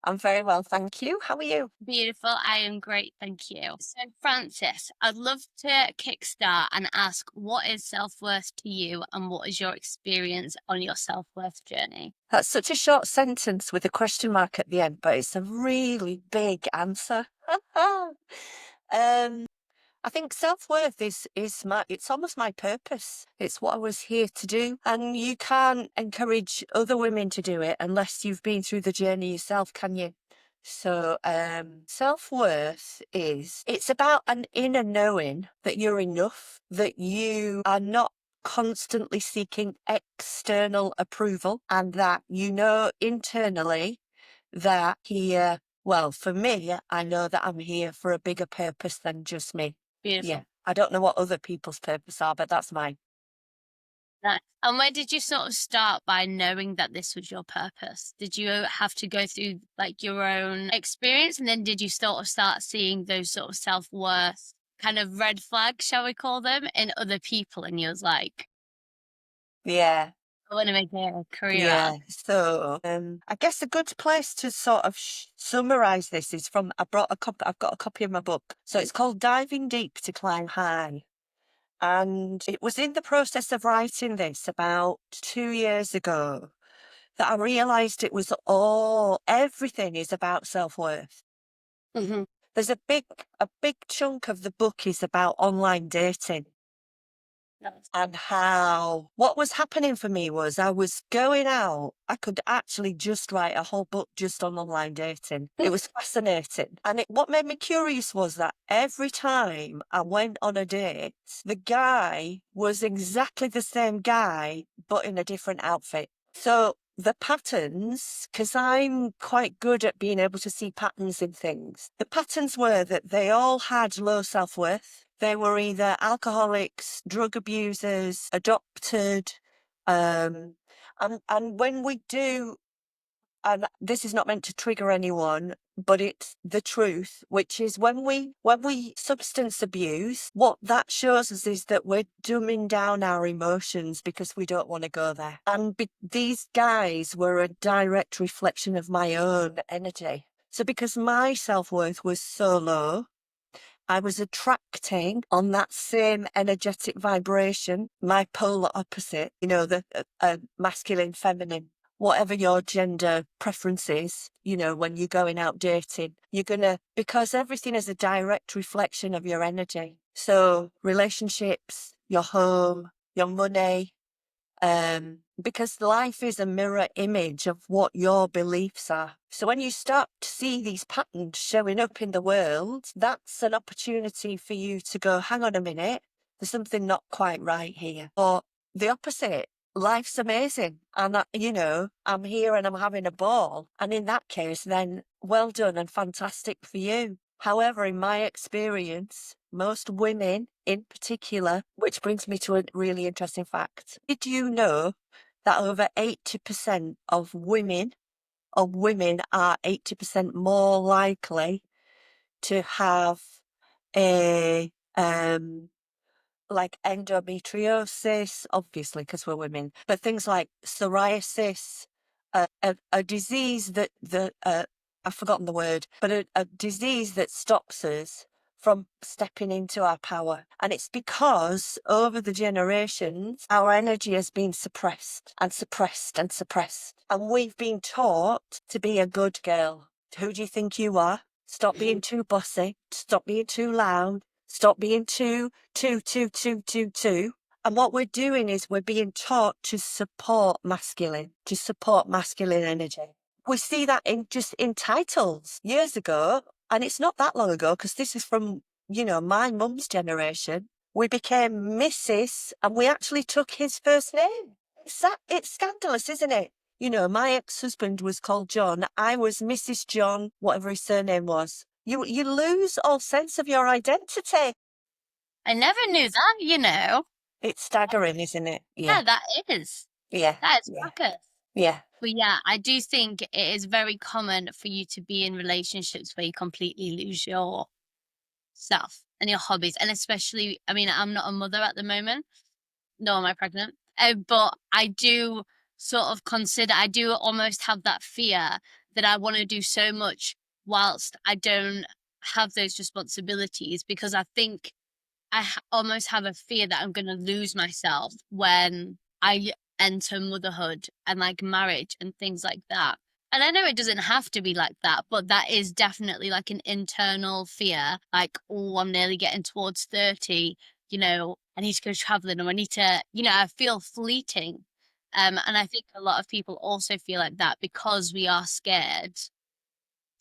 I'm very well, thank you. How are you? Beautiful. I am great, thank you. So, Francis, I'd love to kickstart and ask, what is self worth to you, and what is your experience on your self worth journey? That's such a short sentence with a question mark at the end, but it's a really big answer. um, I think self-worth is my it's almost my purpose. It's what I was here to do. And you can't encourage other women to do it unless you've been through the journey yourself, can you? So self-worth it's about an inner knowing that you're enough, that you are not constantly seeking external approval, and that you know internally that here, well, for me, I know that I'm here for a bigger purpose than just me. Yeah. Beautiful. I don't know what other people's purpose are, but that's mine. Nice. And where did you sort of start by knowing that this was your purpose? Did you have to go through like your own experience, and then did you sort of start seeing those sort of self worth kind of red flags, shall we call them, in other people? And you was like, Yeah. I want to make it a career out of Yeah. So, I guess a good place to sort of summarize this is from I've got a copy of my book. So it's called Diving Deep to Climb High. And it was in the process of writing this about 2 years ago that I realized it was everything is about self-worth. it. There's a big chunk of the book is about online dating. Nice. And how what was happening for me was I was going out. I could actually just write a whole book just on online dating. It was fascinating. And what made me curious was that every time I went on a date, the guy was exactly the same guy, but in a different outfit. So the patterns, because I'm quite good at being able to see patterns in things, the patterns were that they all had low self worth. They were either alcoholics, drug abusers, adopted. And when we do, and this is not meant to trigger anyone, but it's the truth, which is when we substance abuse, what that shows us is that we're dumbing down our emotions because we don't want to go there. And these guys were a direct reflection of my own energy. So because my self-worth was so low, I was attracting on that same energetic vibration, my polar opposite, the masculine, feminine, whatever your gender preference is, when you're going out dating, because everything is a direct reflection of your energy. So relationships, your home, your money, because life is a mirror image of what your beliefs are. So when you start to see these patterns showing up in the world, that's an opportunity for you to go, hang on a minute, there's something not quite right here. Or the opposite, life's amazing. And, I'm here and I'm having a ball. And in that case, then well done and fantastic for you. However, in my experience, most women in particular, which brings me to a really interesting fact. Did you know that over 80% of women are 80% more likely to have a like endometriosis, obviously because we're women, but things like psoriasis, a disease that I've forgotten the word, but a disease that stops us from stepping into our power. And it's because over the generations, our energy has been suppressed and suppressed and suppressed. And we've been taught to be a good girl. Who do you think you are? Stop being too bossy. Stop being too loud. Stop being too. And what we're doing is we're being taught to support masculine energy. We see that in titles years ago, and it's not that long ago because this is from, my mum's generation. We became Mrs. and we actually took his first name. It's scandalous, isn't it? My ex-husband was called John. I was Mrs. John, whatever his surname was. You lose all sense of your identity. I never knew that. It's staggering, isn't it? Yeah, Yeah, that is. yeah, That is yeah, crackers. yeah, But yeah, I do think it is very common for you to be in relationships where you completely lose your self and your hobbies. And especially, I mean, I'm not a mother at the moment, nor am I pregnant. But I do sort of consider, I do almost have that fear that I want to do so much whilst I don't have those responsibilities, because I think almost have a fear that I'm going to lose myself when I enter motherhood and like marriage and things like that. And I know it doesn't have to be like that, but that is definitely like an internal fear. Like, oh, I'm nearly getting towards 30, I need to go traveling, or I need to, I feel fleeting. And I think a lot of people also feel like that because we are scared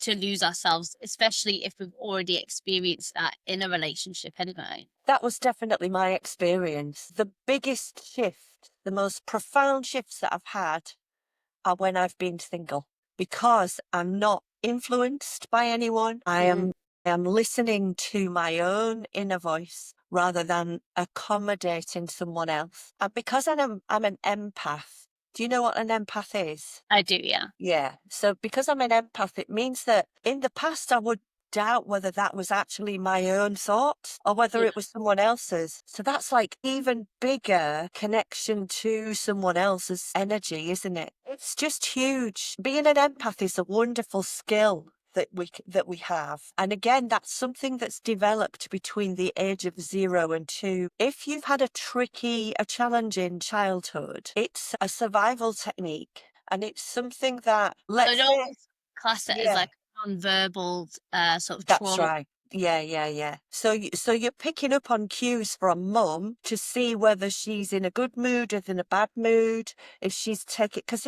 to lose ourselves, especially if we've already experienced that in a relationship anyway. That was definitely my experience. The biggest shift, the most profound shifts that I've had are when I've been single, because I'm not influenced by anyone. I am listening to my own inner voice rather than accommodating someone else. And because I'm an empath. Do you know what an empath is? I do, yeah. Yeah. So because I'm an empath, it means that in the past I would doubt whether that was actually my own thoughts or whether Yeah. it was someone else's. So that's like even bigger connection to someone else's energy, isn't it? It's just huge. Being an empath is a wonderful skill that we have. And again, that's something that's developed between the age of 0 and 2. If you've had a challenging childhood, it's a survival technique. And it's something that, I'd let's say, almost class it as yeah, like non-verbal sort of that's trauma. right. Yeah, yeah, yeah. So you're picking up on cues from mum to see whether she's in a good mood or in a bad mood. If she's taking, because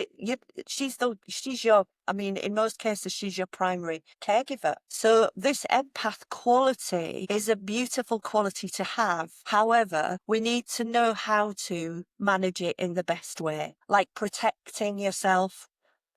she's your. I mean, in most cases, she's your primary caregiver. So this empath quality is a beautiful quality to have. However, we need to know how to manage it in the best way, like protecting yourself.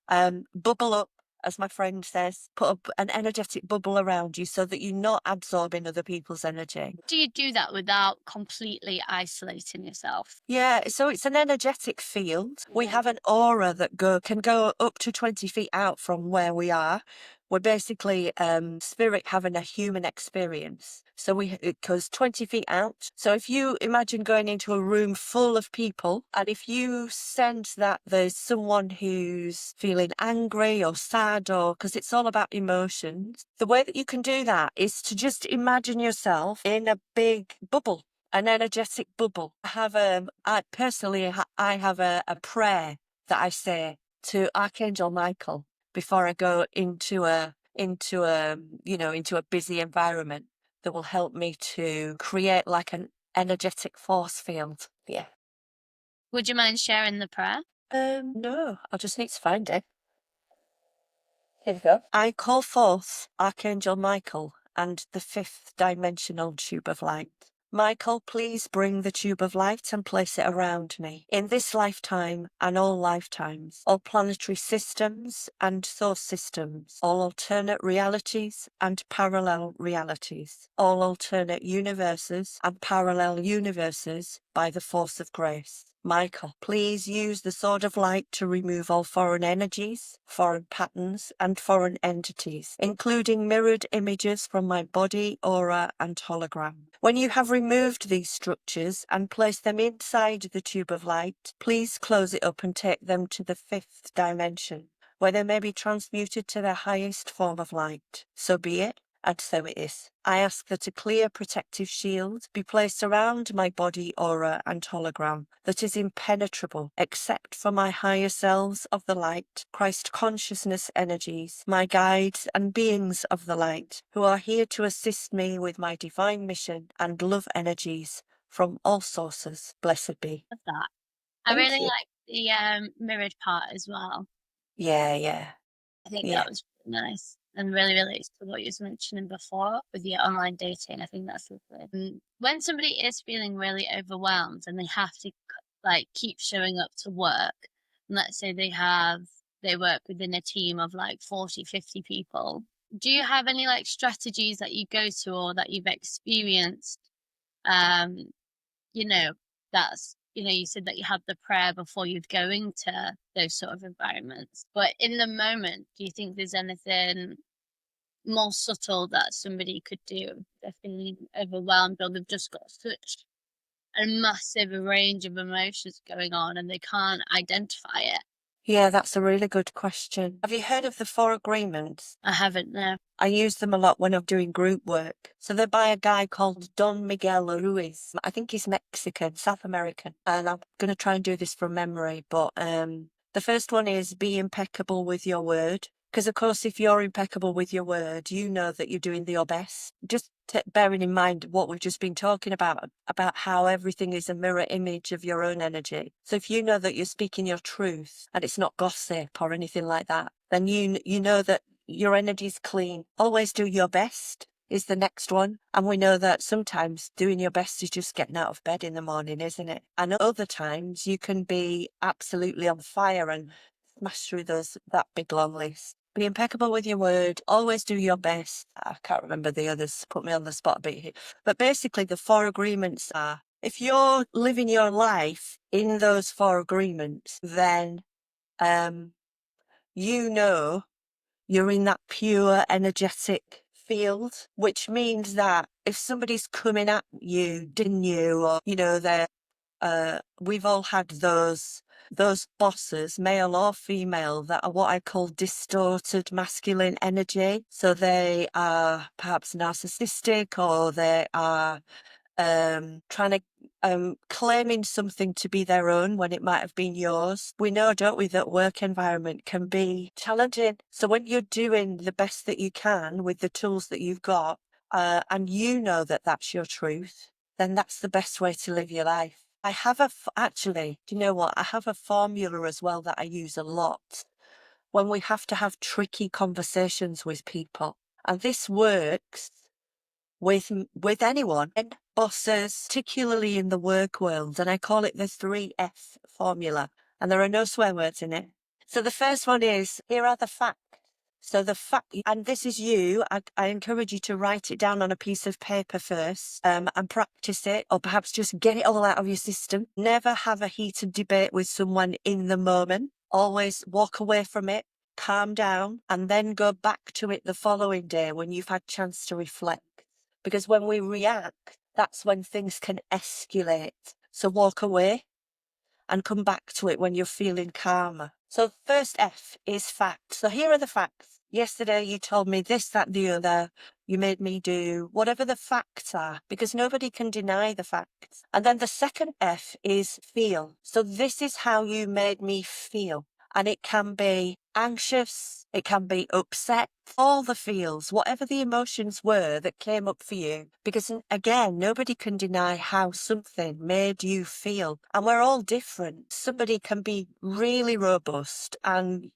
Bubble up, as my friend says, put up an energetic bubble around you so that you're not absorbing other people's energy. Do you do that without completely isolating yourself? Yeah, so it's an energetic field. We Yeah. have an aura that can go up to 20 feet out from where we are. We're basically spirit having a human experience. So it goes 20 feet out. So if you imagine going into a room full of people, and if you sense that there's someone who's feeling angry or sad, or because it's all about emotions, the way that you can do that is to just imagine yourself in a big bubble, an energetic bubble. I personally, I have a prayer that I say to Archangel Michael before I go into a busy environment that will help me to create like an energetic force field. Yeah. Would you mind sharing the prayer? No, I'll just need to find it. Here we go. I call forth Archangel Michael and the fifth dimensional tube of light. Michael, please bring the tube of light and place it around me. In this lifetime and all lifetimes, all planetary systems and source systems, all alternate realities and parallel realities, all alternate universes and parallel universes by the force of grace. Michael, please use the sword of light to remove all foreign energies, foreign patterns, and foreign entities, including mirrored images from my body, aura, and hologram. When you have removed these structures and placed them inside the tube of light, please close it up and take them to the fifth dimension, where they may be transmuted to their highest form of light. So be it. And so it is. I ask that a clear protective shield be placed around my body, aura, and hologram that is impenetrable except for my higher selves of the light, Christ consciousness energies, my guides and beings of the light, who are here to assist me with my divine mission and love energies from all sources. Blessed be. Love that. I Thank really you. like the mirrored part as well. Yeah, yeah, I think yeah. that was really nice and really relates to what you was mentioning before with your online dating. I think that's lovely. And when somebody is feeling really overwhelmed and they have to like keep showing up to work, and let's say they work within a team of like 40, 50 people. Do you have any like strategies that you go to or that you've experienced? Um, you know, you said that you had the prayer before you'd go into those sort of environments. But in the moment, do you think there's anything more subtle that somebody could do if they're feeling overwhelmed or they've just got such a massive range of emotions going on and they can't identify it? Yeah, that's a really good question. Have you heard of the 4 agreements? I haven't, no. I use them a lot when I'm doing group work. So they're by a guy called Don Miguel Ruiz. I think he's Mexican, South American. And I'm going to try and do this from memory. But the first one is be impeccable with your word. Because, of course, if you're impeccable with your word, you know that you're doing your best. Just bearing in mind what we've just been talking about how everything is a mirror image of your own energy. So if you know that you're speaking your truth and it's not gossip or anything like that, then you know that your energy's clean. Always do your best is the next one. And we know that sometimes doing your best is just getting out of bed in the morning, isn't it? And other times you can be absolutely on fire and smash through that big long list. Be impeccable with your word. Always do your best. I can't remember the others. Put me on the spot a bit here. But basically, the 4 agreements are, if you're living your life in those 4 agreements, then you know you're in that pure energetic field, which means that if somebody's coming at you, didn't you, or we've all had those bosses, male or female, that are what I call distorted masculine energy. So they are perhaps narcissistic, or they are trying to claiming something to be their own when it might have been yours. We know, don't we, that work environment can be challenging. So when you're doing the best that you can with the tools that you've got, and you know that that's your truth, then that's the best way to live your life. I have actually, do you know what? I have a formula as well that I use a lot when we have to have tricky conversations with people. And this works with anyone, and bosses, particularly in the work world. And I call it the 3F formula. And there are no swear words in it. So the first one is, here are the facts. So the fact, and this is you, I encourage you to write it down on a piece of paper first, and practice it, or perhaps just get it all out of your system. Never have a heated debate with someone in the moment. Always walk away from it, calm down, and then go back to it the following day when you've had chance to reflect. Because when we react, that's when things can escalate. So walk away and come back to it when you're feeling calmer. So first F is facts. So here are the facts. Yesterday you told me this, that, the other. You made me do whatever the facts are, because nobody can deny the facts. And then the second F is feel. So this is how you made me feel. And it can be anxious, it can be upset, all the feels, whatever the emotions were that came up for you. Because again, nobody can deny how something made you feel. And we're all different. Somebody can be really robust and,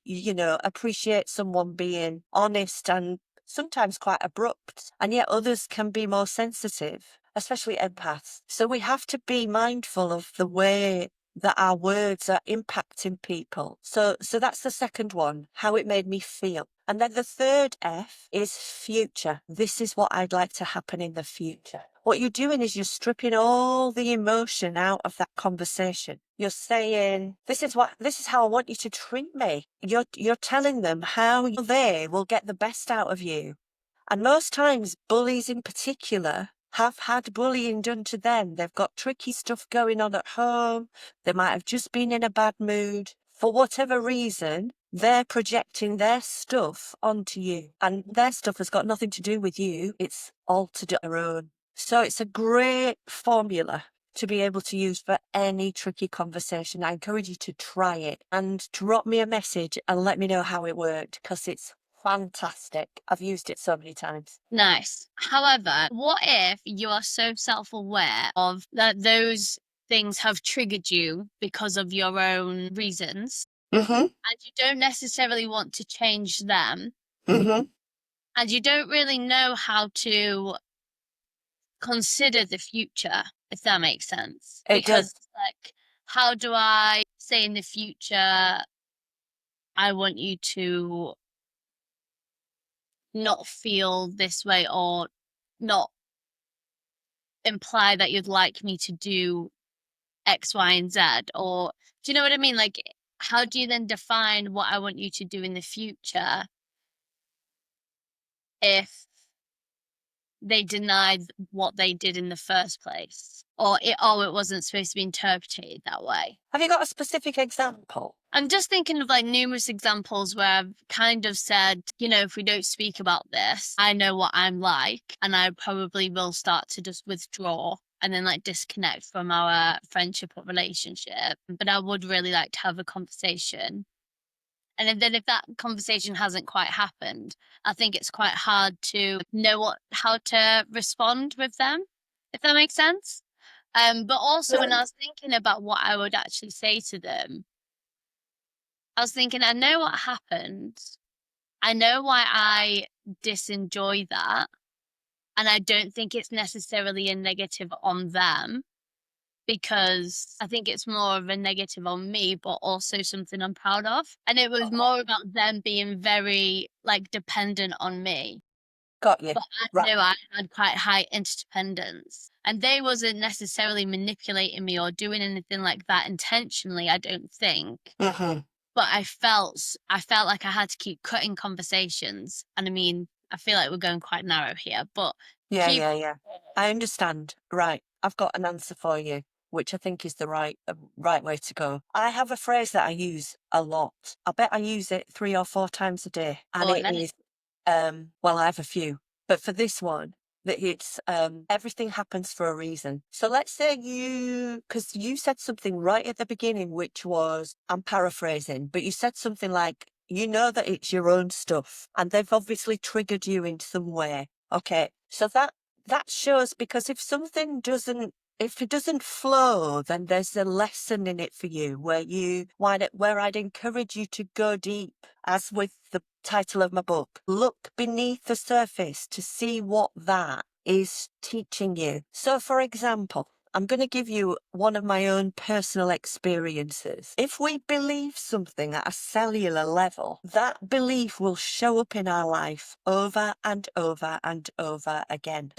appreciate someone being honest and sometimes quite abrupt. And yet others can be more sensitive, especially empaths. So we have to be mindful of the way that our words are impacting people. So that's the second one, how it made me feel. And then the third F is future. This is what I'd like to happen in the future. What you're doing is you're stripping all the emotion out of that conversation. You're saying, this is how I want you to treat me. You're telling them how they will get the best out of you. And most times, bullies in particular have had bullying done to them. They've got tricky stuff going on at home. They might have just been in a bad mood. For whatever reason, they're projecting their stuff onto you. And their stuff has got nothing to do with you. It's all to do their own. So it's a great formula to be able to use for any tricky conversation. I encourage you to try it and drop me a message and let me know how it worked, because it's fantastic. I've used it so many times. Nice. However, what if you are so self-aware of that those things have triggered you because of your own reasons, Mm-hmm. and you don't necessarily want to change them, Mm-hmm. and you don't really know how to consider the future, if that makes sense? It Because, does. like, how do I say in the future, I want you to not feel this way, or not imply that you'd like me to do X, Y, and Z? Or do you know what I mean? Like, how do you then define what I want you to do in the future if they denied what they did in the first place? Or it wasn't supposed to be interpreted that way? Have you got a specific example? I'm just thinking of like numerous examples where I've kind of said, if we don't speak about this, I know what I'm like, and I probably will start to just withdraw and then like disconnect from our friendship or relationship. But I would really like to have a conversation. And then if that conversation hasn't quite happened, I think it's quite hard to know how to respond with them, if that makes sense. But also when I was thinking about what I would actually say to them, I was thinking, I know what happened. I know why I disenjoy that. And I don't think it's necessarily a negative on them, because I think it's more of a negative on me, but also something I'm proud of. And it was more about them being very like dependent on me. Got you. But I Right. knew I had quite high interdependence. And they wasn't necessarily manipulating me or doing anything like that intentionally, I don't think. Mm-hmm. But I felt like I had to keep cutting conversations. And I mean, I feel like we're going quite narrow here, but Yeah, keep yeah, yeah. I understand. Right. I've got an answer for you, which I think is the right way to go. I have a phrase that I use a lot. I bet I use it 3 or 4 times a day. And it going at it. is, well, I have a few, but for this one, that it's everything happens for a reason. So let's say because you said something right at the beginning, which was, I'm paraphrasing, but you said something like, you know that it's your own stuff, and they've obviously triggered you in some way. Okay, so that shows, because if it doesn't flow, then there's a lesson in it for you where I'd encourage you to go deep, as with the title of my book. Look beneath the surface to see what that is teaching you. So, for example, I'm going to give you one of my own personal experiences. If we believe something at a cellular level, that belief will show up in our life over and over and over again.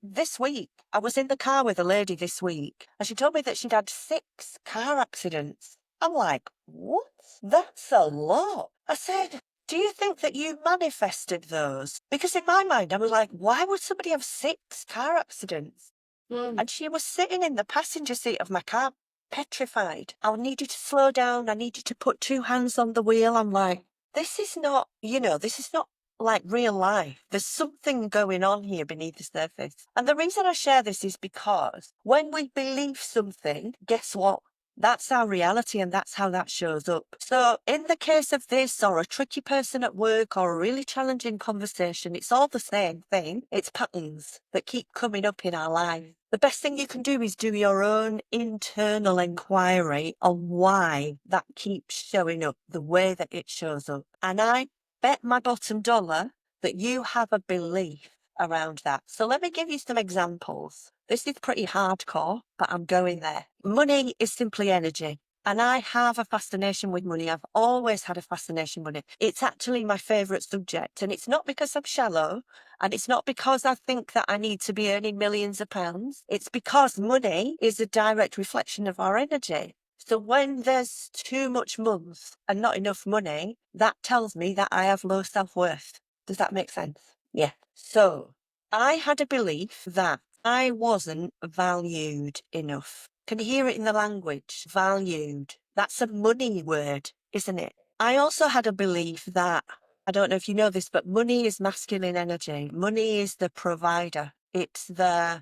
This week, I was in the car with a lady this week, and she told me that she'd had 6 car accidents. I'm like, what? That's a lot. I said, do you think that you manifested those? Because in my mind, I was like, why would somebody have 6 car accidents? And she was sitting in the passenger seat of my car, petrified. I need you to slow down. I need you to put 2 hands on the wheel. I'm like, this is not, this is not like real life. There's something going on here beneath the surface. And the reason I share this is because when we believe something, guess what? That's our reality, and that's how that shows up. So in the case of this, or a tricky person at work, or a really challenging conversation, it's all the same thing. It's patterns that keep coming up in our life. The best thing you can do is do your own internal inquiry on why that keeps showing up the way that it shows up. And I bet my bottom dollar that you have a belief around that. So let me give you some examples. This is pretty hardcore, but I'm going there. Money is simply energy. And I have a fascination with money. I've always had a fascination with it. It's actually my favourite subject. And it's not because I'm shallow, and it's not because I think that I need to be earning millions of pounds. It's because money is a direct reflection of our energy. So when there's too much month and not enough money, that tells me that I have low self-worth. Does that make sense? Yeah. So I had a belief that I wasn't valued enough. Can you hear it in the language? Valued. That's a money word, isn't it? I also had a belief that, I don't know if you know this, but money is masculine energy. Money is the provider.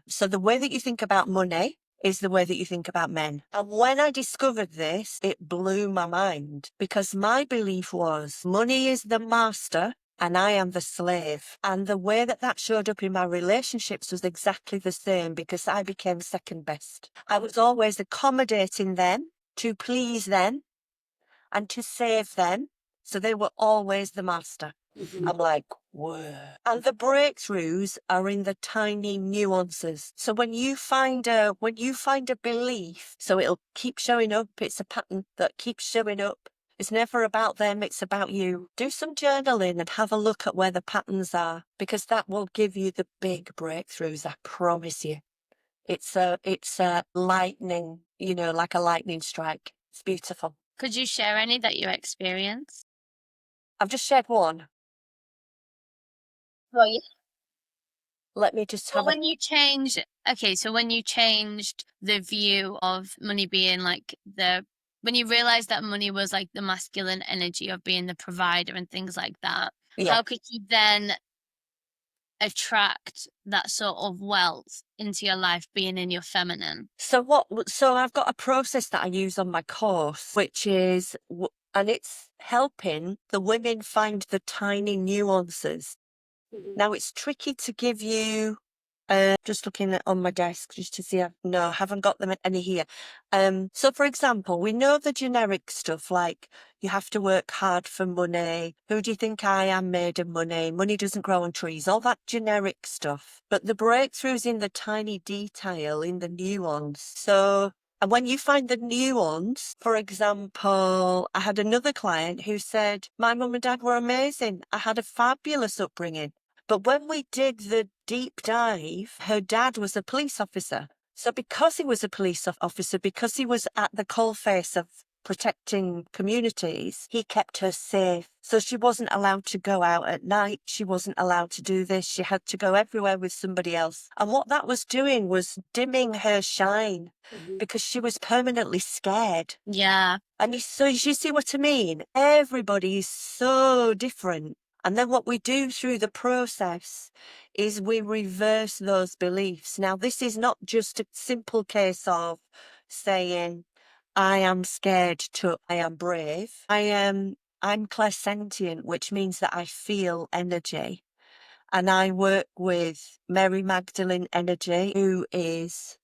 So the way that you think about money is the way that you think about men. And when I discovered this, it blew my mind, because my belief was money is the master and I am the slave. And the way that that showed up in my relationships was exactly the same, because I became second best. I was always accommodating them to please them and to save them. So they were always the master. I'm like, whoa. And the breakthroughs are in the tiny nuances. So when you find a belief, so it'll keep showing up. It's a pattern that keeps showing up. It's never about them, it's about you. Do some journaling and have a look at where the patterns are, because that will give you the big breakthroughs, I promise you. It's a lightning, like a lightning strike. It's beautiful. Could you share any that you experienced? I've just shared one. Well, yeah. Let me just Well, have a so when you changed the view of money being like the when you realized that money was like the masculine energy of being the provider and things like that, Yeah. how could you then attract that sort of wealth into your life being in your feminine? So I've got a process that I use on my course, which is, and it's helping the women find the tiny nuances. Now, it's tricky to give you, just looking on my desk just to see, no, I haven't got them any here. So for example, we know the generic stuff like you have to work hard for money. Who do you think I am, made of money? Money doesn't grow on trees, all that generic stuff. But the breakthroughs in the tiny detail, in the nuance. So, and when you find the nuance, for example, I had another client who said, my mum and dad were amazing. I had a fabulous upbringing. But when we did the deep dive, her dad was a police officer. So because he was a police officer, because he was at the coalface of protecting communities, he kept her safe. So she wasn't allowed to go out at night. She wasn't allowed to do this. She had to go everywhere with somebody else. And what that was doing was dimming her shine because she was permanently scared. Yeah. And so you see what I mean? Everybody is so different. And then what we do through the process is we reverse those beliefs. Now, this is not just a simple case of saying, I am scared to I am brave. I'm clairsentient, which means that I feel energy. And I work with Mary Magdalene Energy, who is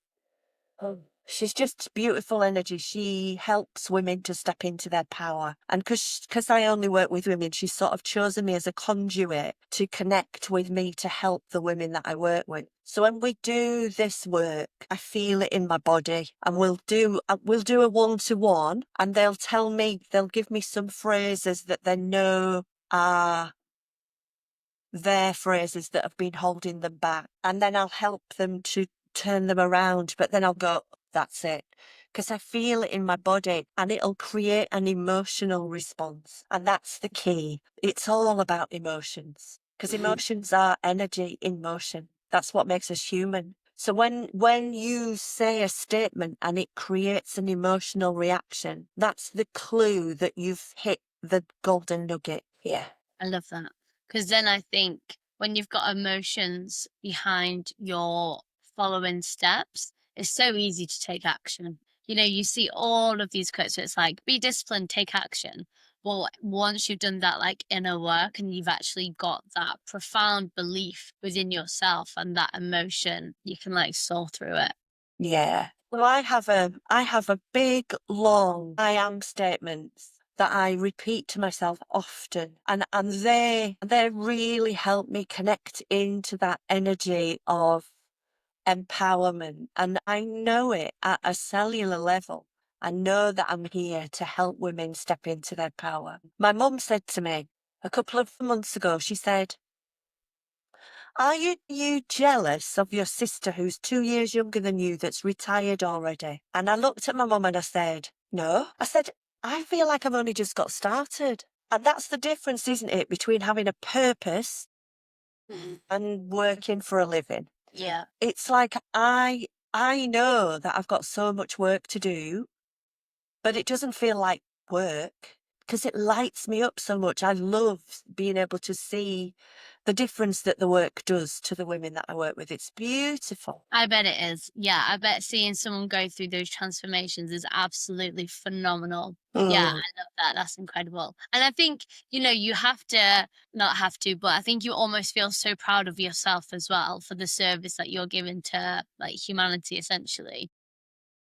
she's just beautiful energy. She helps women to step into their power. And because I only work with women, she's sort of chosen me as a conduit to connect with me to help the women that I work with. So when we do this work, I feel it in my body, and we'll do a one-to-one, and they'll give me some phrases that they know are their phrases that have been holding them back. And then I'll help them to turn them around. But then I'll go, that's it. Because I feel it in my body, and it'll create an emotional response. And that's the key. It's all about emotions, because emotions are energy in motion. That's what makes us human. So when you say a statement and it creates an emotional reaction, that's the clue that you've hit the golden nugget. Yeah. I love that. Because then I think when you've got emotions behind your following steps, it's so easy to take action. You know, you see all of these quotes where it's like, be disciplined, take action. Well, once you've done that like inner work and you've actually got that profound belief within yourself and that emotion, you can like soar through it. Yeah. Well, I have a big, long I am statements that I repeat to myself often. And they really help me connect into that energy of empowerment. And I know it at a cellular level. I know that I'm here to help women step into their power. My mum said to me a couple of months ago, she said, are you jealous of your sister who's 2 years younger than you that's retired already? And I looked at my mum and I said, no. I said, I feel like I've only just got started. And that's the difference, isn't it, between having a purpose and working for a living. Yeah. It's like I know that I've got so much work to do, but it doesn't feel like work because it lights me up so much. I love being able to see the difference that the work does to the women that I work with. It's beautiful. I bet it is. Yeah, I bet seeing someone go through those transformations is absolutely phenomenal. Yeah, Mm. I love that. That's incredible. And I think, you know, you have to, not have to, but I think you almost feel so proud of yourself as well for the service that you're giving to like humanity essentially.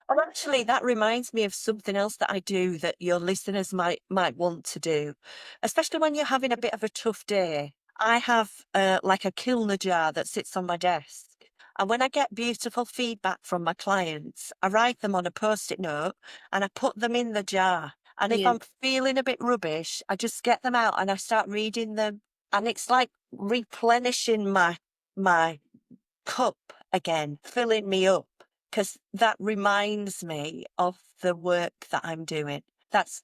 And actually, that reminds me of something else that I do that your listeners might want to do, especially when you're having a bit of a tough day. I have like a Kilner jar that sits on my desk. And when I get beautiful feedback from my clients, I write them on a post-it note and I put them in the jar. And if Yeah. I'm feeling a bit rubbish, I just get them out and I start reading them. And it's like replenishing my cup again, filling me up, because that reminds me of the work that I'm doing.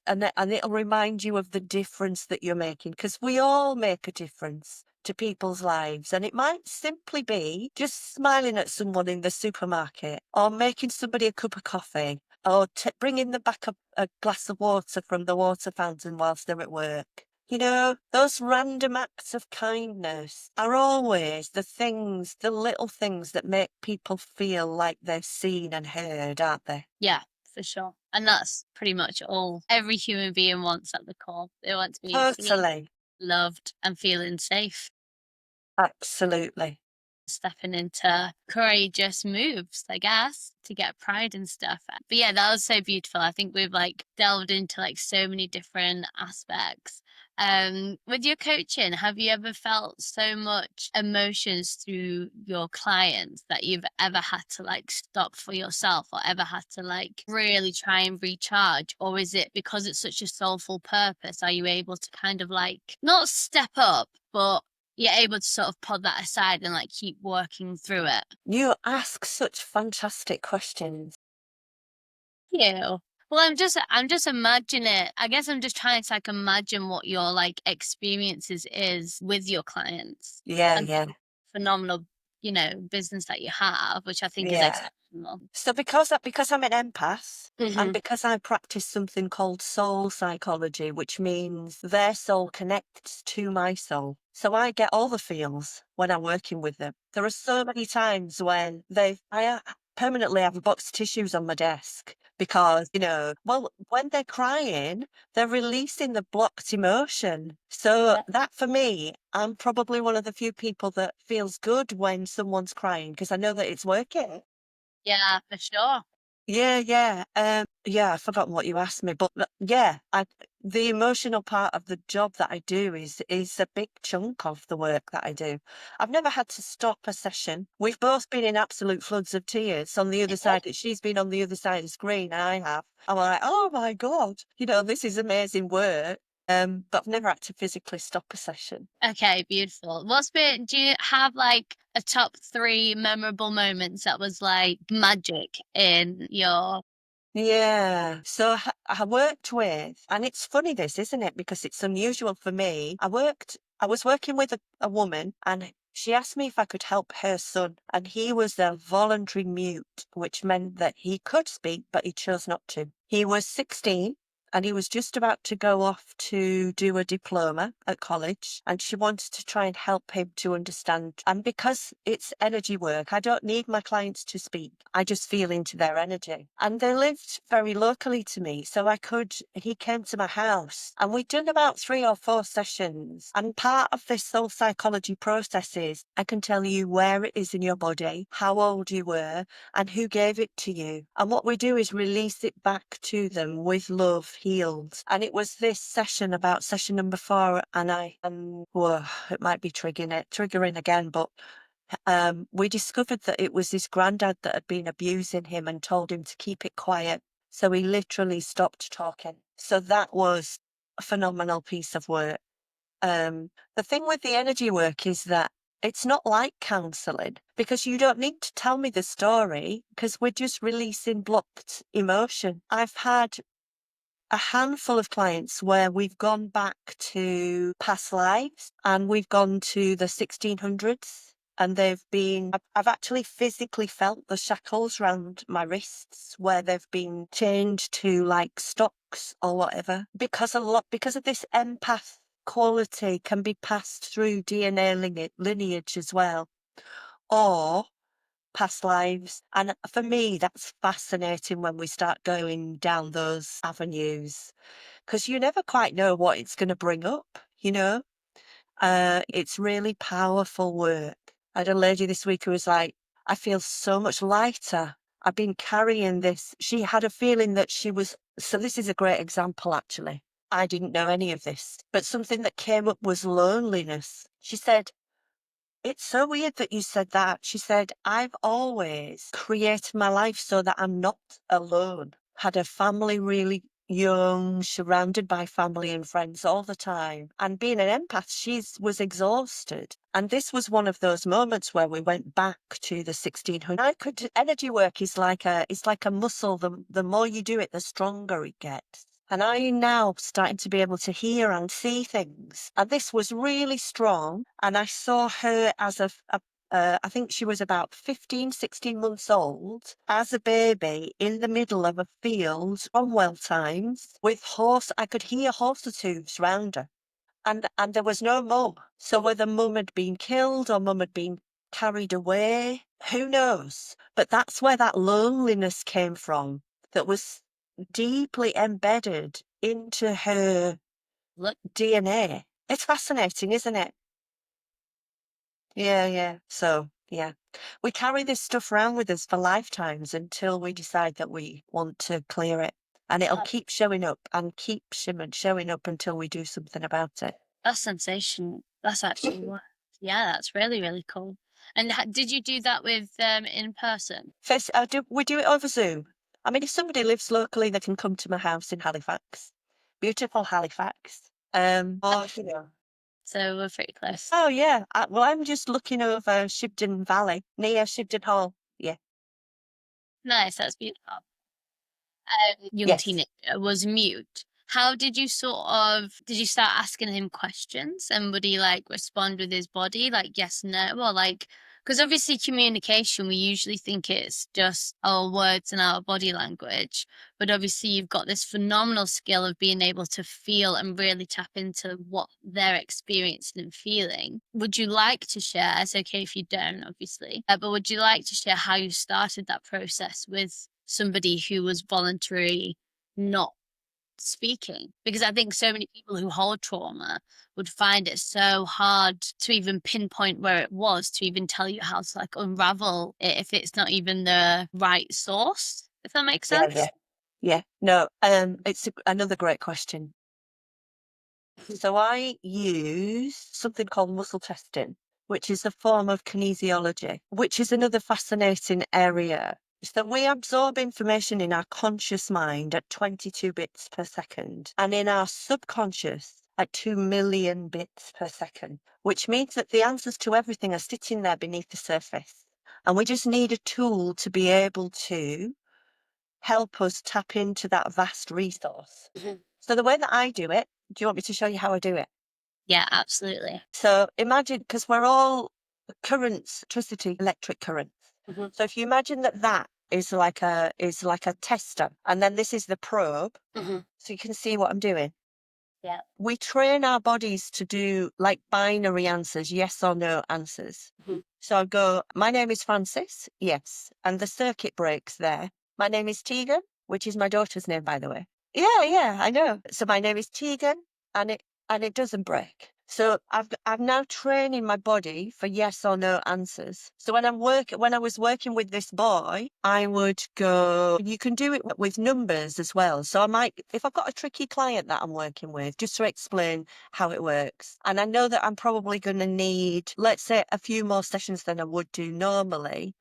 And it'll remind you of the difference that you're making, because we all make a difference to people's lives. And it might simply be just smiling at someone in the supermarket or making somebody a cup of coffee or bringing them back a glass of water from the water fountain whilst they're at work. You know, those random acts of kindness are always the things, the little things that make people feel like they're seen and heard, aren't they? Yeah, for sure. And that's pretty much all every human being wants at the core. They want to be seen, Totally. loved, and feeling safe. Absolutely. Stepping into courageous moves, I guess, to get pride and stuff. But yeah, that was so beautiful. I think we've like delved into like so many different aspects. With your coaching, have you ever felt so much emotions through your clients that you've ever had to like stop for yourself or ever had to like really try and recharge? Or is it because it's such a soulful purpose? Are you able to kind of like not step up, but you're able to sort of put that aside and like keep working through it? You ask such fantastic questions. You. Well, I'm just imagining. I guess I'm just trying to like imagine what your like experiences is with your clients Yeah, and yeah, phenomenal, business that you have, which I think is yeah. exceptional. So because I'm an empath and Hmm. because I practice something called soul psychology, which means their soul connects to my soul. So I get all the feels when I'm working with them. There are so many times when I permanently have box tissues on my desk because, well, when they're crying, they're releasing the blocked emotion. So Yeah, that for me, I'm probably one of the few people that feels good when someone's crying because I know that it's working. yeah, for sure. Yeah, yeah. Yeah, I've forgotten what you asked me, but yeah, the emotional part of the job that I do is a big chunk of the work that I do. I've never had to stop a session. We've both been in absolute floods of tears on the other side. She's been on the other side of the screen, and I have. I'm like, oh my God, this is amazing work. But I've never had to physically stop a session. Okay, beautiful. Do you have like a top three memorable moments that was like magic in your? Yeah. So I worked with, and it's funny this, isn't it? Because it's unusual for me. I was working with a woman and she asked me if I could help her son. And he was a voluntary mute, which meant that he could speak, but he chose not to. He was 16 and he was just about to go off to do a diploma at college. And she wanted to try and help him to understand. And because it's energy work, I don't need my clients to speak. I just feel into their energy. And they lived very locally to me. So he came to my house and we'd done about 3 or 4 sessions. And part of this soul psychology process is I can tell you where it is in your body, how old you were, and who gave it to you. And what we do is release it back to them with love healed. And it was this session about session number 4. Whoa, it might be triggering again, but we discovered that it was his granddad that had been abusing him and told him to keep it quiet. So he literally stopped talking. So that was a phenomenal piece of work. The thing with the energy work is that it's not like counselling because you don't need to tell me the story because we're just releasing blocked emotion. I've had a handful of clients where we've gone back to past lives and we've gone to the 1600s and I've actually physically felt the shackles round my wrists where they've been changed to like stocks or whatever because because of this empath quality can be passed through DNA lineage as well, or past lives. And for me, that's fascinating when we start going down those avenues because you never quite know what it's going to bring up. It's really powerful work. I had a lady this week who was like, I feel so much lighter. I've been carrying this. She had a feeling that so this is a great example, actually. I didn't know any of this, but something that came up was loneliness. She said, it's so weird that you said that. She said, I've always created my life so that I'm not alone. Had a family really young, surrounded by family and friends all the time. And being an empath, she was exhausted. And this was one of those moments where we went back to the 1600s. Energy work is it's like a muscle. The more you do it, the stronger it gets. And I'm now starting to be able to hear and see things. And this was really strong. And I saw her as I think she was about 15, 16 months old, as a baby in the middle of a field on well times with I could hear horse hooves round her. And there was no mum. So whether mum had been killed or mum had been carried away, who knows? But that's where that loneliness came from, that was deeply embedded into her Look, DNA. It's fascinating, isn't it? Yeah, yeah. So, yeah. We carry this stuff around with us for lifetimes until we decide that we want to clear it. And it'll that, keep showing up and keep showing up until we do something about it. that's sensation. That's actually what. Yeah, that's really really cool. And did you do that with in person? First, we do it over Zoom. I mean, if somebody lives locally, they can come to my house in Halifax. Beautiful Halifax. Or, you know. So we're pretty close. Oh, yeah. Well, I'm just looking over Shibden Valley, near Shibden Hall. Yeah. Nice, that's beautiful. Young Yes. teenager was mute. How did you did you start asking him questions and would he like respond with his body, like yes, no, or like, because obviously communication, we usually think it's just our words and our body language, but obviously you've got this phenomenal skill of being able to feel and really tap into what they're experiencing and feeling. Would you like to share? It's okay if you don't, obviously, but would you like to share how you started that process with somebody who was voluntary not speaking? Because I think so many people who hold trauma would find it so hard to even pinpoint where it was, to even tell you how to like unravel it if it's not even the right source, if that makes Yeah, sense. yeah. Yeah. No, it's another great question. So I use something called muscle testing, which is a form of kinesiology, which is another fascinating area. So we absorb information in our conscious mind at 22 bits per second and in our subconscious at 2 million bits per second, which means that the answers to everything are sitting there beneath the surface. And we just need a tool to be able to help us tap into that vast resource. So the way that I do it, do you want me to show you how I do it? Yeah, absolutely. So imagine, because we're all currents, electricity, electric currents. So if you imagine that that is like a tester, and then this is the probe, so you can see what I'm doing. Yeah. We train our bodies to do like binary answers, yes or no answers. So I go, my name is Francis, yes, and the circuit breaks there. My name is Tegan, which is my daughter's name, by the way. Yeah, yeah, I know. So my name is Tegan, and it doesn't break. So I'm now training my body for yes or no answers. So when when I was working with this boy, I would go, you can do it with numbers as well. So I might, if I've got a tricky client that I'm working with, just to explain how it works. And I know that I'm probably going to need, let's say, a few more sessions than I would do normally.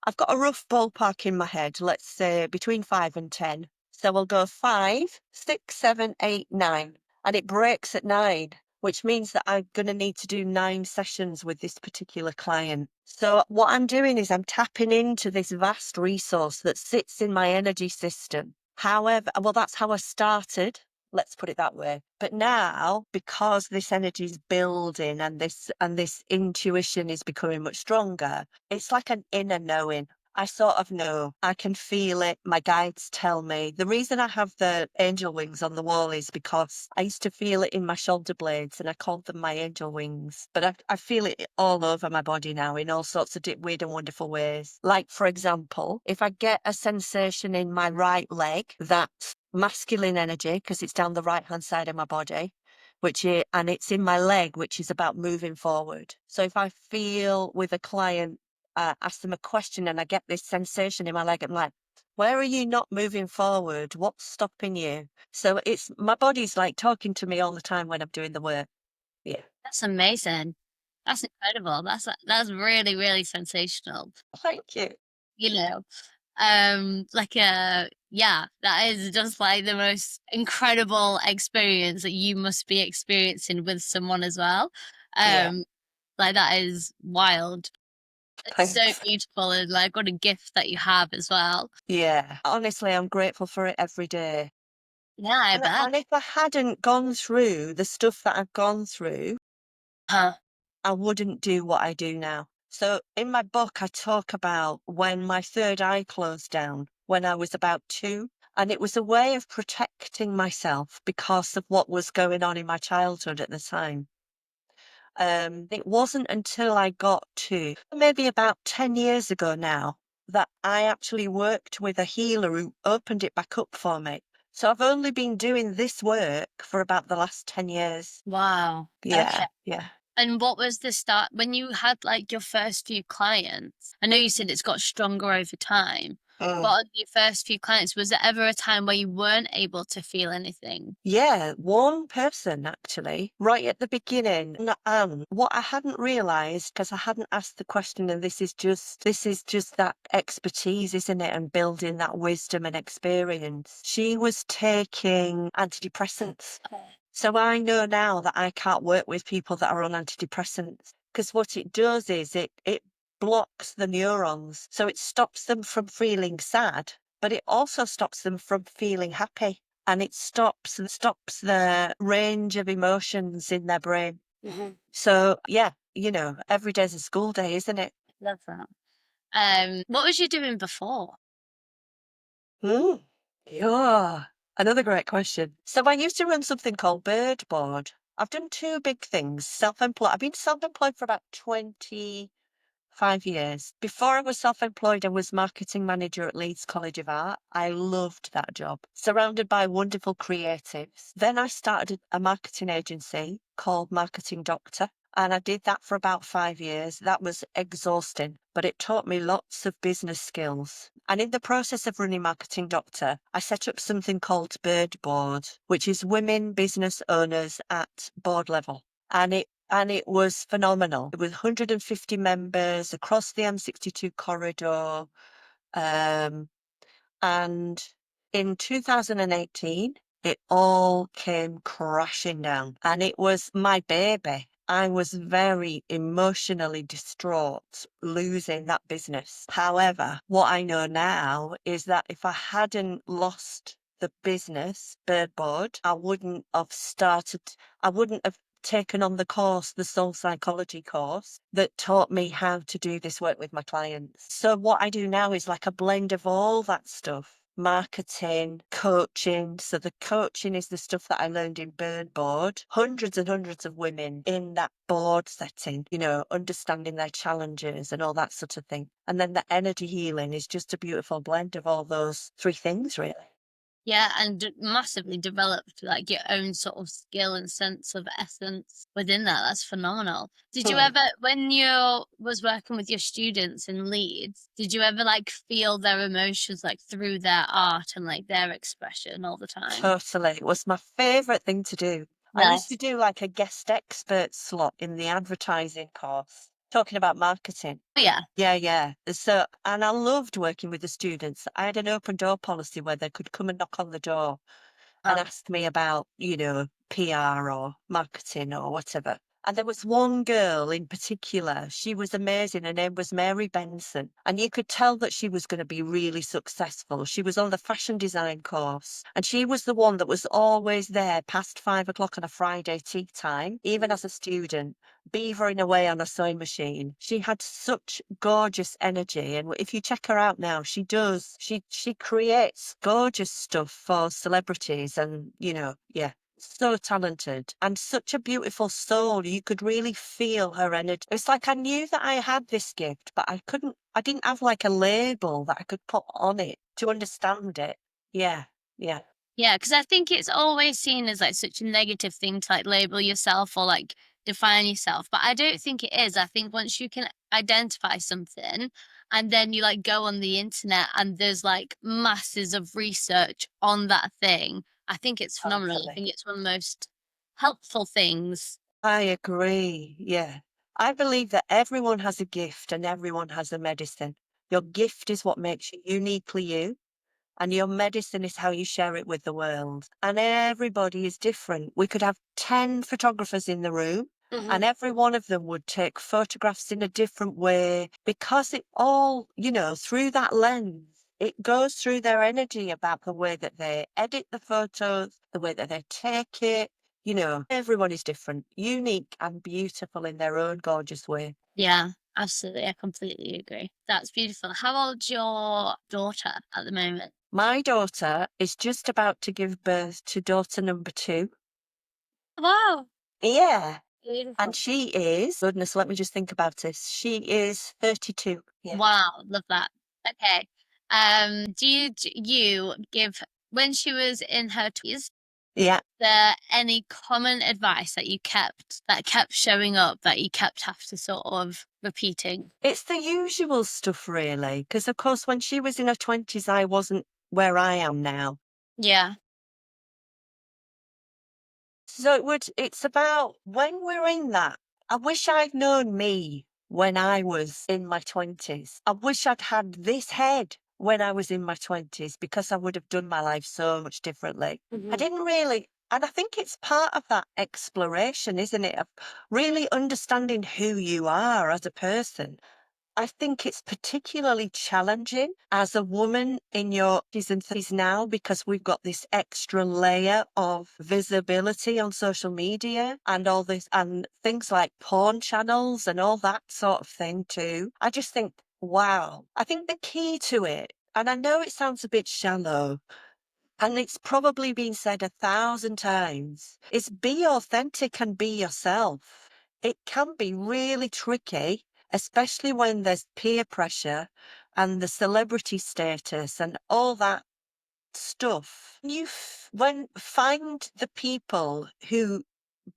I've got a rough ballpark in my head, let's say between 5 and 10. So we'll go 5, 6, 7, 8, 9, and it breaks at 9, which means that I'm going to need to do 9 sessions with this particular client. So what I'm doing is I'm tapping into this vast resource that sits in my energy system. However, well, that's how I started. Let's put it that way. But now, because this energy is building and this intuition is becoming much stronger, it's like an inner knowing. I sort of know. I can feel it. My guides tell me. The reason I have the angel wings on the wall is because I used to feel it in my shoulder blades and I called them my angel wings. But I feel it all over my body now in all sorts of weird and wonderful ways. Like, for example, if I get a sensation in my right leg, that's masculine energy because it's down the right hand side of my body, and it's in my leg, which is about moving forward. So if I feel with a client, ask them a question and I get this sensation in my leg, I'm like, where are you not moving forward? What's stopping you? So it's my body's like talking to me all the time when I'm doing the work. Yeah. That's amazing. That's incredible. That's really really sensational. Thank you. You know, yeah, that is just like the most incredible experience that you must be experiencing with someone as well. Yeah. um like that is wild. It's so Thanks. beautiful, and like what a gift that you have as well. Yeah. Honestly, I'm grateful for it every day. Yeah, I bet. And if I hadn't gone through the stuff that I've gone through, Huh. I wouldn't do what I do now. So in my book, I talk about when my third eye closed down when I was about 2. And it was a way of protecting myself because of what was going on in my childhood at the time. It wasn't until I got to maybe about 10 years ago now that I actually worked with a healer who opened it back up for me. So I've only been doing this work for about the last 10 years. Wow. Okay. Yeah, yeah. And what was the start when you had like your first few clients? I know you said it's got stronger over time, but Mm. on your first few clients, was there ever a time where you weren't able to feel anything? Yeah, one person actually, right at the beginning. And what I hadn't realized, because I hadn't asked the question, and this is just that expertise, isn't it? And building that wisdom and experience. She was taking antidepressants. So I know now that I can't work with people that are on antidepressants because what it does is it blocks the neurons. So it stops them from feeling sad, but it also stops them from feeling happy, and it stops the range of emotions in their brain. So yeah, every day's a school day, isn't it? Love that. What was you doing before? Mm. Yeah, another great question. So I used to run something called Bird Board. I've done two big things. Self-employed. I've been self-employed for about 25 years. Before I was self-employed, I was marketing manager at Leeds College of Art. I loved that job, surrounded by wonderful creatives. Then I started a marketing agency called Marketing Doctor, and I did that for about 5 years. That was exhausting, but it taught me lots of business skills. And in the process of running Marketing Doctor, I set up something called Bird Board, which is women business owners at board level. And it was phenomenal. It was 150 members across the M62 corridor. Um, and in 2018, it all came crashing down. And it was my baby. I was very emotionally distraught losing that business. However, what I know now is that if I hadn't lost the business, Birdboard, I wouldn't have taken on the course, the soul psychology course that taught me how to do this work with my clients. So what I do now is like a blend of all that stuff. Marketing, coaching. So the coaching is the stuff that I learned in Bird Board. Hundreds and hundreds of women in that board setting, understanding their challenges and all that sort of thing. And then the energy healing is just a beautiful blend of all those three things, really. Yeah, and massively developed like your own sort of skill and sense of essence within that. That's phenomenal. Did you Hmm. ever, when you was working with your students in Leeds, did you ever like feel their emotions like through their art and like their expression all the time? Totally. It was my favourite thing to do. I used to Nice. do like a guest expert slot in the advertising course, talking about marketing. Oh, yeah. Yeah, yeah. And I loved working with the students. I had an open door policy where they could come and knock on the door and ask me about, PR or marketing or whatever. And there was one girl in particular, she was amazing. Her name was Mary Benson. And you could tell that she was going to be really successful. She was on the fashion design course. And she was the one that was always there past 5 o'clock on a Friday tea time, even as a student, beavering away on a sewing machine. She had such gorgeous energy. And if you check her out now, she creates gorgeous stuff for celebrities and, yeah, so talented and such a beautiful soul. You could really feel her energy. It's like I knew that I had this gift, but I didn't have like a label that I could put on it to understand it. Yeah, yeah. Yeah, because I think it's always seen as like such a negative thing to like label yourself or like define yourself. But I don't think it is. I think once you can identify something and then you like go on the internet and there's like masses of research on that thing, I think it's phenomenal. I Totally. think it's one of the most helpful things. I agree. Yeah. I believe that everyone has a gift and everyone has a medicine. Your gift is what makes you uniquely you. And your medicine is how you share it with the world. And everybody is different. We could have 10 photographers in the room, and every one of them would take photographs in a different way because it all, through that lens, it goes through their energy about the way that they edit the photos, the way that they take it. Everyone is different, unique and beautiful in their own gorgeous way. Yeah. Absolutely, I completely agree. That's beautiful. How old's your daughter at the moment? My daughter is just about to give birth to daughter number 2. Wow, Yeah. And beautiful. she is, goodness, let me just think about this. She is 32. Yeah. Wow, love that. Okay. Do you give when she was in her 20s, Yeah. there any common advice that kept showing up that you kept have to sort of repeating? It's the usual stuff, really. Because, of course, when she was in her 20s, I wasn't where I am now. Yeah. So it's about when we're in that. I wish I'd known me when I was in my 20s. I wish I'd had this head when I was in my 20s because I would have done my life so much differently. I Mhm. didn't really, and I think it's part of that exploration, isn't it? Of really understanding who you are as a person. I think it's particularly challenging as a woman in your 20s and 30s now because we've got this extra layer of visibility on social media and all this and things like porn channels and all that sort of thing too. I just think, wow. I think the key to it, and I know it sounds a bit shallow, and it's probably been said 1,000 times, is be authentic and be yourself. It can be really tricky, especially when there's peer pressure and the celebrity status and all that stuff. When find the people who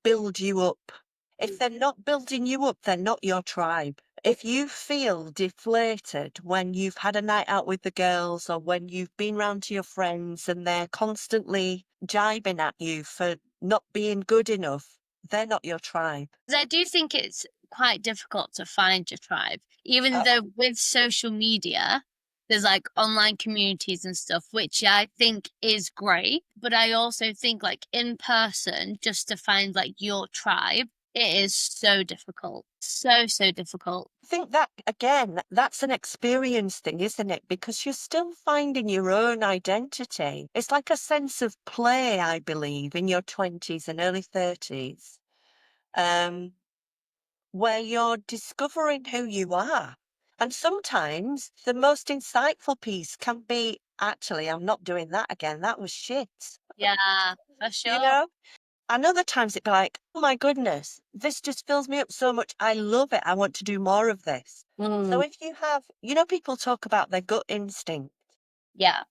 build you up. If they're not building you up, they're not your tribe. If you feel deflated when you've had a night out with the girls or when you've been round to your friends and they're constantly jibing at you for not being good enough, they're not your tribe. 'Cause I do think it's quite difficult to find your tribe, even Uh, though with social media, there's like online communities and stuff, which I think is great. But I also think like in person, just to find like your tribe, it is so difficult. So, so difficult. I think that, again, that's an experience thing, isn't it? Because you're still finding your own identity. It's like a sense of play, I believe, in your 20s and early 30s. Um, where you're discovering who you are. And sometimes the most insightful piece can be, actually, I'm not doing that again. That was shit. Yeah, for You sure. know? And other times it'd be like, oh my goodness, this just fills me up so much. I love it. I want to do more of this. So Mm, if you have, people talk about their gut instinct. yeah.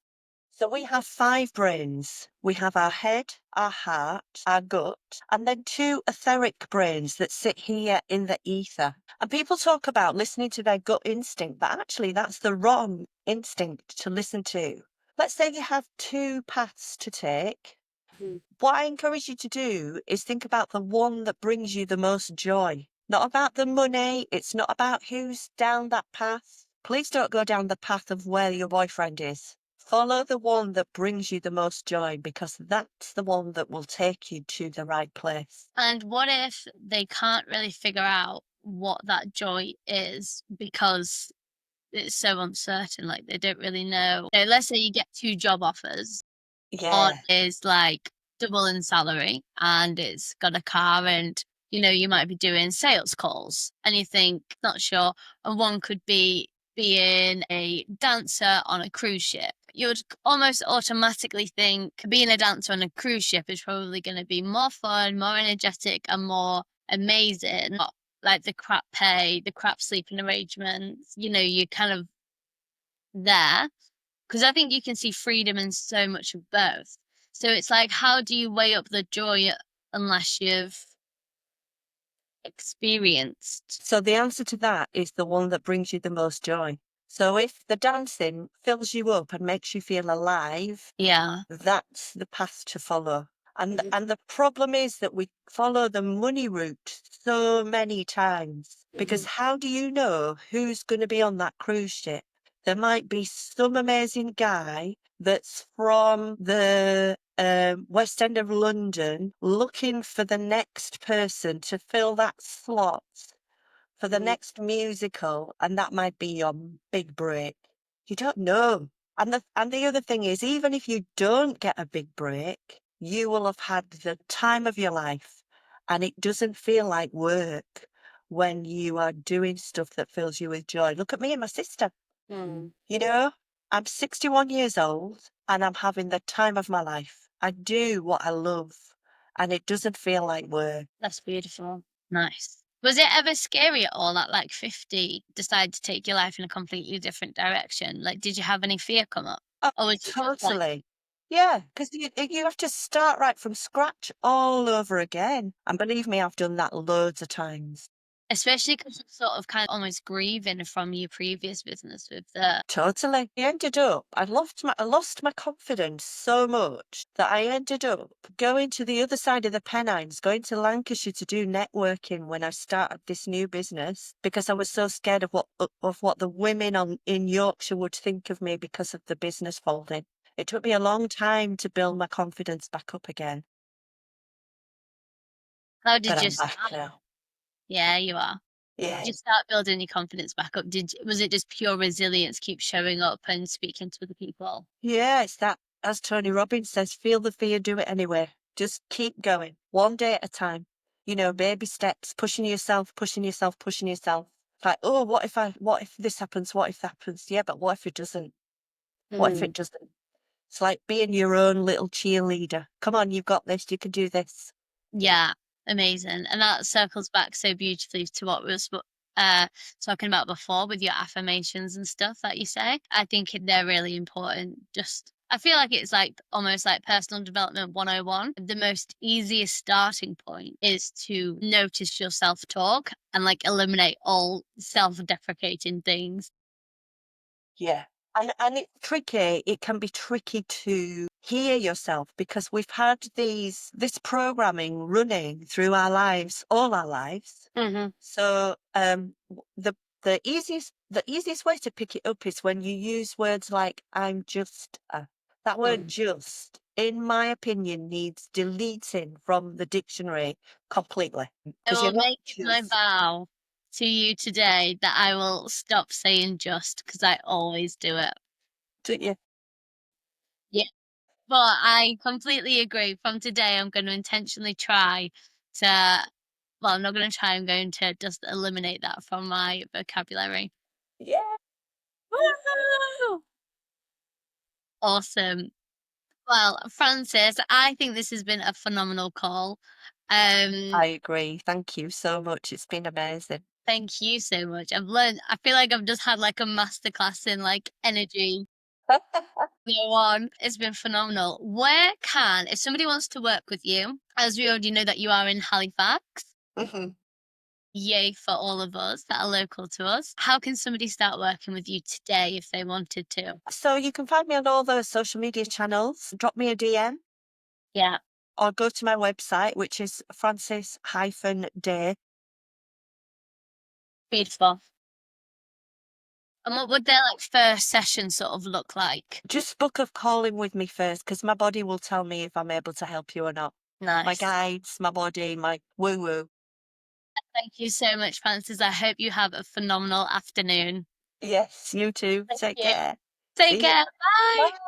So we have 5 brains. We have our head, our heart, our gut, and then 2 etheric brains that sit here in the ether. And people talk about listening to their gut instinct, but actually that's the wrong instinct to listen to. Let's say you have 2 paths to take. Mhm. What I encourage you to do is think about the one that brings you the most joy. Not about the money. It's not about who's down that path. Please don't go down the path of where your boyfriend is. Follow the one that brings you the most joy because that's the one that will take you to the right place. And what if they can't really figure out what that joy is because it's so uncertain, like they don't really know. Let's say you get 2 job offers. One Yeah. is like double in salary and it's got a car and you might be doing sales calls and you think not sure. And one could be being a dancer on a cruise ship. You would almost automatically think being a dancer on a cruise ship is probably going to be more fun, more energetic, and more amazing. Not like the crap pay, the crap sleeping arrangements. You're kind of there because I think you can see freedom in so much of both. So it's like, how do you weigh up the joy unless you've experienced? So the answer to that is the one that brings you the most joy. So if the dancing fills you up and makes you feel alive, Yeah. that's the path to follow. And Mhm, and the problem is that we follow the money route so many times because mhm, how do you know who's going to be on that cruise ship? There might be some amazing guy that's from the West End of London looking for the next person to fill that slot for the mhm. next musical, and that might be your big break. You don't know. And the other thing is, even if you don't get a big break, you will have had the time of your life, and it doesn't feel like work. when you are doing stuff that fills you with joy. Look at me and my sister. Mm. You know, I'm 61 years old and I'm having the time of my life. I do what I love and it doesn't feel like work. That's beautiful. Nice. Was it ever scary at all at like 50 decide to take your life in a completely different direction? Like, did you have any fear come up? Oh, Or was it just like, totally. Yeah, because you have to start right from scratch all over again. And believe me, I've done that loads of times. especially because you're sort of kind of almost grieving from your previous business with the Totally. I lost my confidence so much that I ended up going to the other side of the Pennines, going to Lancashire to do networking when I started this new business because I was so scared of what the women in Yorkshire would think of me because of the business folding. It took me a long time to build my confidence back up again, how but did you I'm back start? now. Yeah, you are. Yeah. Did you start building your confidence back up? Was it just pure resilience, keep showing up and speaking to other people? Yeah, it's that, as Tony Robbins says, feel the fear, do it anyway. Just keep going, one day at a time. You know, baby steps, pushing yourself, pushing yourself, pushing yourself. Like, oh, what if this happens? What if that happens? Yeah, but what if it doesn't? What if Mm. it doesn't? It's like being your own little cheerleader. Come on, you've got this. You can do this. Yeah, amazing. And that circles back so beautifully to what we was talking about before with your affirmations and stuff that you say. I think they're really important. Just, I feel like it's like almost like personal development 101. The most easiest starting point is to notice your self talk and like eliminate all self deprecating things. Yeah. And it's tricky. It can be tricky to hear yourself because we've had this programming running through our lives, all our lives. Hmm. So the easiest way to pick it up is when you use words like I'm just that word Mm. just, in my opinion, needs deleting from the dictionary completely. I Because you're will not make it my just, vow to you today that I will stop saying just because I always do it. do you? Yeah. But I completely agree. From today, I'm going to intentionally try to, well, I'm not going to try, I'm going to just eliminate that from my vocabulary. Yeah. Woohoo! Awesome. Well, Francis, I think this has been a phenomenal call. I agree. Thank you so much. It's been amazing. Thank you so much. I've learned, I feel like I've just had like a masterclass in like energy. No one. It's been phenomenal. Where can, if somebody wants to work with you, as we already know that you are in Halifax, Mhm. yay for all of us that are local to us, how can somebody start working with you today if they wanted to? So you can find me on all those social media channels. Drop me a DM Yeah, or go to my website, which is francis-day. beautiful. And what would their like first session sort of look like? Just book a call in with me first because my body will tell me if I'm able to help you or not. My Nice. guides, my body, my woo woo. Thank you so much, Francis. I hope you have a phenomenal afternoon. Yes, you too. Thank Take you. care. Take See you. care. Bye. Bye.